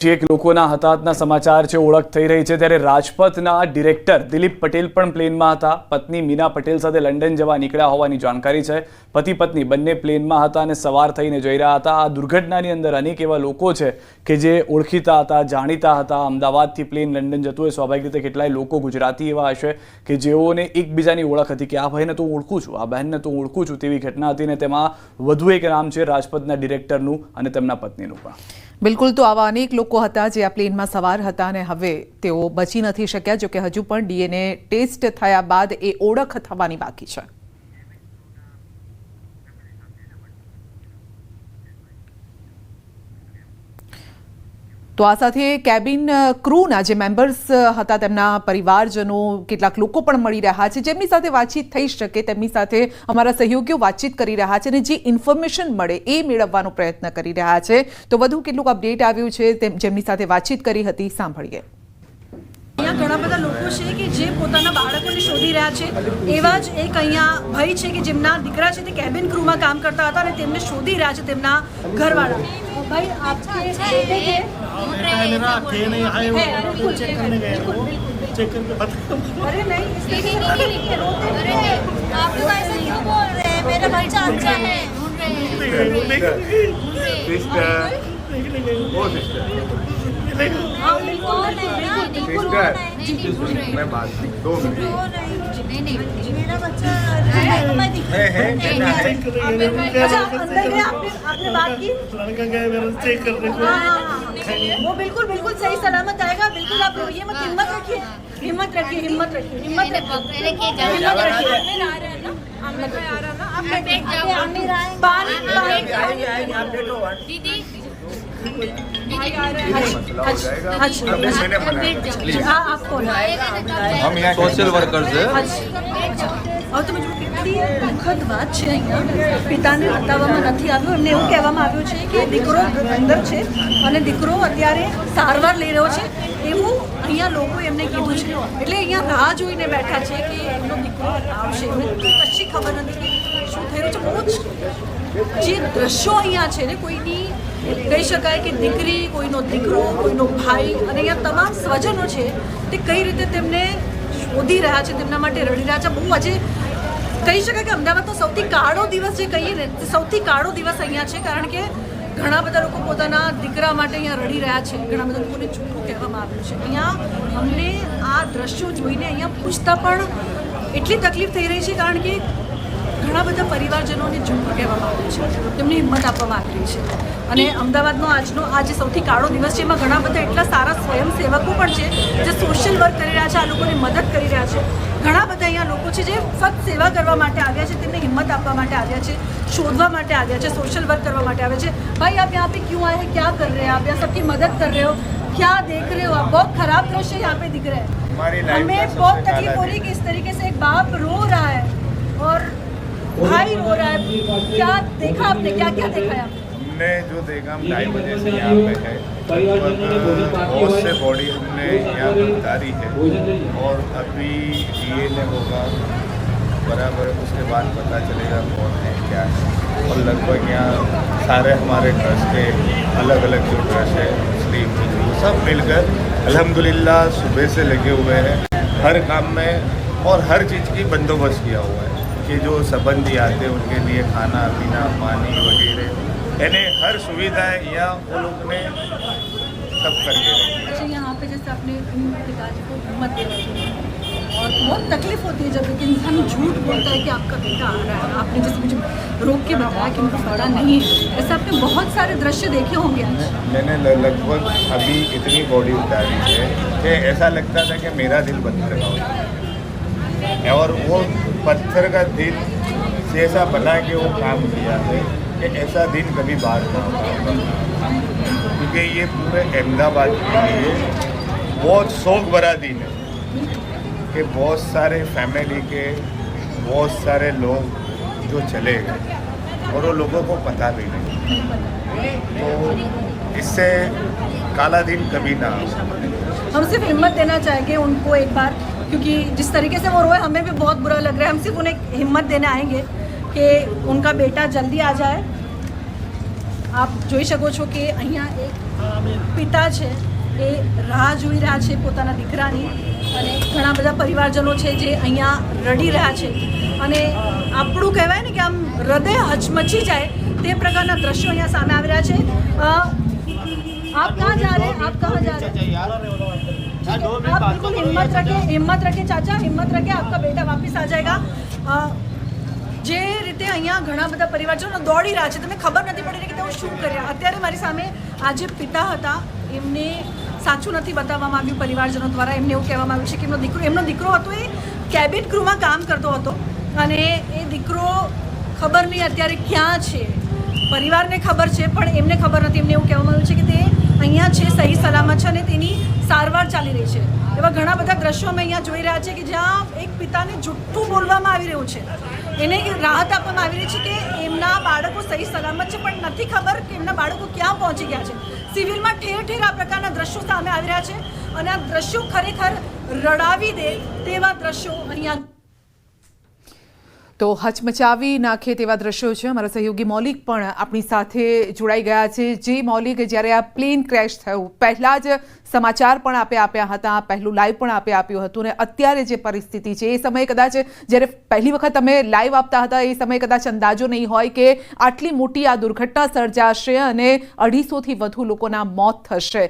એક લોકોના હતાહતના સમાચાર છે, ઓળખ થઈ રહી છે, ત્યારે રાજપથના ડિરેક્ટર દિલીપ પટેલ પણ પ્લેનમાં હતા. પત્ની મીના પટેલ સાથે લંડન જવા નીકળ્યા હોવાની જાણકારી છે. પતિ પત્ની બંને પ્લેનમાં હતા અને સવાર થઈને જઈ રહ્યા હતા. આ દુર્ઘટનાની અંદર અનેક એવા લોકો છે કે જે ઓળખીતા હતા, જાણીતા હતા. અમદાવાદથી પ્લેન લંડન જતું હોય, સ્વાભાવિક રીતે કેટલાય લોકો ગુજરાતી એવા હશે કે જેઓને એકબીજાની ઓળખ હતી કે આ ભાઈને તો હું ઓળખું છું, આ બહેનને તો હું ઓળખું છું, તેવી ઘટના હતી. ને તેમાં વધુ એક નામ છે રાજપથના ડિરેક્ટરનું અને તેમના પત્નીનું પણ. બિલકુલ, તો આવા અનેક લોકો હતા જે આ પ્લેનમાં સવાર હતા અને હવે તેઓ બચી નથી શક્યા. જોકે હજુ પણ ડીએનએ ટેસ્ટ થયા બાદ એ ઓળખ થવાની બાકી છે. તો આ સાથે કેબિન ક્રૂના જે મેમ્બર્સ હતા તેમના પરિવારજનો, કેટલાક લોકો પણ મળી રહ્યા છે જેમની સાથે વાતચીત થઈ શકે તેમની સાથે અમારા સહયોગીઓ વાતચીત કરી રહ્યા છે અને જે ઇન્ફોર્મેશન મળે એ મેળવવાનો પ્રયત્ન કરી રહ્યા છે. તો વધુ કેટલુંક અપડેટ આવ્યું છે જેમની સાથે વાતચીત કરી હતી, સાંભળીએ. અહીંયા ઘણા બધા લોકો છે કે જે પોતાના બાળકોને શોધી રહ્યા છે. એવા જ એક અહીંયા ભાઈ છે કે જેમના દીકરા છે તે કેબિન ક્રૂમાં કામ કરતા હતા અને તેમને શોધી રહ્યા છે તેમના ઘરવાળા. ભાઈ આપકે चेक करने गए वो चेक करके बता। अरे नहीं अरे नहीं आप लोग ऐसे क्यों बोल रहे हैं? मेरा बच्चा अच्छा है। सिस्टर वो सिस्टर हाँ बिल्कुल सिस्टर मैं बात 2 मिनट नहीं मेरा बच्चा मैं अच्छा अंदर गए आपने बात की लड़का गया मेरा चेक करने को वो बिल्कुल बिल्कुल सही सलामत आएगा. बिल्कुल आप रोइए मत, हिम्मत रखिए हिम्मत रखिए हिम्मत रखिए हिम्मत સોશિયલ વર્કર છે. હવે તમે જો કેટલી દુઃખદ વાત છે. અહીંયા પિતાને બતાવવામાં નથી આવ્યું. એમને એવું કહેવામાં આવ્યું છે કે દીકરો અંદર છે અને દીકરો અત્યારે સારવાર લઈ રહ્યો છે એવું અહીંયા લોકોએ એમને કીધું છે. એટલે અહીંયા રાહ જોઈને બેઠા છે કે એમનો દીકરો આવશે. એમને કશી ખબર નથી કે શું થઈ રહ્યું છે. બહુ જ જે દ્રશ્યો અહીંયા છે ને, કોઈની કહી શકાય કે દીકરી, કોઈનો દીકરો, કોઈનો ભાઈ અને અહીંયા તમામ સ્વજનો છે તે કઈ રીતે તેમને શોધી રહ્યા છે, તેમના માટે રડી રહ્યા છે. બહુ આજે કહી શકાય કે અમદાવાદનો સૌથી કાળો દિવસ જે કહીએ ને, સૌથી કાળો દિવસ અહીંયા છે. કારણ કે ઘણા બધા લોકો પોતાના દીકરા માટે અહીંયા રડી રહ્યા છે. ઘણા બધા લોકોને જૂઠું કહેવામાં આવ્યું છે. અહીંયા અમને આ દ્રશ્યો જોઈને અહીંયા પૂછતા પણ એટલી તકલીફ થઈ રહી છે. કારણ કે ઘણા બધા પરિવારજનોને જૂઠું કહેવામાં આવ્યું છે, તેમને હિંમત આપવામાં આવી રહી છે. અને અમદાવાદનો આજનો આ જે સૌથી કાળો દિવસ છે એમાં ઘણા બધા એટલા સારા સ્વયંસેવકો પણ છે જે સોશિયલ વર્ક કરી રહ્યા છે, આ લોકોને મદદ કરી રહ્યા છે. ઘણા બધા અહીંયા લોકો છે જે ફક્ત સેવા કરવા માટે આવ્યા છે, તેમને હિંમત આપવા માટે આવ્યા છે, શોધવા માટે આવ્યા છે, સોશિयल वर्क કરવા માટે આવ્યા છે. भाई आप यहाँ पे क्यों आए हैं, क्या कर रहे हैं आप, यहाँ सबकी मदद कर रहे हो, क्या देख रहे हो आप? बहुत खराब दृश्य यहाँ पे दिख रहा है. हमें बहुत तकलीफ हो रही है कि इस तरीके से एक बाप रो रहा है और भाई रो रहा है. क्या देखा आपने, क्या क्या देखा है आपने? हमने जो देखा, हम 2:30 बजे से यहाँ पे है. बहुत से बॉडी हमने यहाँ उतारी है और अभी डीएनए होगा बराबर, उसके बाद पता चलेगा कौन है क्या है. और लगभग यहाँ सारे हमारे ट्रस्ट के अलग अलग जो ट्रस्ट है, मुस्लिम हिंदू सब मिलकर अल्हम्दुलिल्लाह सुबह से लगे हुए हैं हर काम में. और हर चीज़ की बंदोबस्त किया हुआ है कि जो संबंधी आते हैं उनके लिए खाना पीना पानी वगैरह यानी हर सुविधाएं यहाँ वो लोग ने सब करके रखी. अच्छा, यहाँ पे जैसे आपने इन पिताजी को हिम्मत दे रखी है और बहुत तकलीफ होती है जब एक इंसान झूठ बोलता है कि आपका बेटा आ रहा है. आपने जैसे मुझे रोक के बताया कि उनका बड़ा नहीं है, ऐसे आपने बहुत सारे दृश्य देखे होंगे आज. मैंने लगभग अभी इतनी बॉडी उतारी है कि ऐसा लगता था कि मेरा दिल पत्थर का होता. और वो पत्थर का दिल जैसा बना के वो काम किया है कि ऐसा दिन कभी बात ना होगा. क्योंकि ये पूरे अहमदाबाद के लिए बहुत शौक भरा दिन है कि बहुत सारे फैमिली के बहुत सारे लोग जो चले गए और वो लोगों को पता भी नहीं. तो इससे काला दिन कभी ना हो. हम सिर्फ हिम्मत देना चाहेंगे उनको एक बार, क्योंकि जिस तरीके से वो रोए हमें भी बहुत बुरा लग रहा है. हम सिर्फ उन्हें हिम्मत देने आएंगे कि उनका बेटा जल्दी आ जाए. આપ જોઈ શકો છો કે અહીંયા એક પિતા છે એ રાહ જોઈ રહ્યા છે પોતાના દીકરાની, અને ઘણા બધા પરિવારજનો છે જે અહીંયા રડી રહ્યા છે, અને આપણું કહેવાય ને કે આમ હૃદય હચમચી જાય તે પ્રકારના દ્રશ્યો અહીંયા સામે આવી રહ્યા છે। આપ કહાં જા રહે, આપ કહાં જા રહે? आप बिल्कुल हिम्मत रखे चाचा, हिम्मत रखे, आपका बेटा वापस आ जाएगा। જે રીતે અહીંયા ઘણા બધા પરિવારજનો દોડી રહ્યા છે, તમને ખબર નથી પડી રહી કે તેઓ શું કર્યા। અત્યારે મારી સામે આ જે પિતા હતા એમને સાચું નથી બતાવવામાં આવ્યું પરિવારજનો દ્વારા, એમને એવું કહેવામાં આવ્યું છે કે એમનો દીકરો હતો એ કેબિન ક્રૂમાં કામ કરતો હતો, અને એ દીકરો ખબર નહીં અત્યારે ક્યાં છે, પરિવારને ખબર છે પણ એમને ખબર નથી। એમને એવું કહેવામાં આવ્યું છે કે તે અહીંયા છે, સહી સલામત છે, અને તેની સારવાર ચાલી રહી છે। એવા ઘણા બધા દ્રશ્યો અમે અહીંયા જોઈ રહ્યા છે કે જ્યાં એક પિતાને જુઠ્ઠું બોલવામાં આવી રહ્યું છે, એને રાહત આપવામાં આવી રહી છે કે એમના બાળકો સહી સલામત છે, પણ નથી ખબર કે એમના બાળકો ક્યાં પહોંચી ગયા છે। સિવિલમાં ઠેર ઠેર આ પ્રકારના દ્રશ્યો સામે આવી રહ્યા છે, અને આ દ્રશ્યો ખરેખર રડાવી દે તેવા દ્રશ્યો અહીંયા તો હચમચાવી નાખે તેવા દ્રશ્યો છે। અમારા સહયોગી મૌલિક પણ આપણી સાથે જોડાઈ ગયા છે। જે મૌલિક, જ્યારે આ પ્લેન ક્રેશ થયું પહેલાં જ સમાચાર પણ આપ્યા હતા, પહેલું લાઈવ પણ આપ્યું હતું, અને અત્યારે જે પરિસ્થિતિ છે એ સમયે કદાચ જ્યારે પહેલી વખત તમે લાઈવ આપતા હતા એ સમયે કદાચ અંદાજો નહીં હોય કે આટલી મોટી આ દુર્ઘટના સર્જાશે અને 250થી વધુ લોકોના મોત થશે।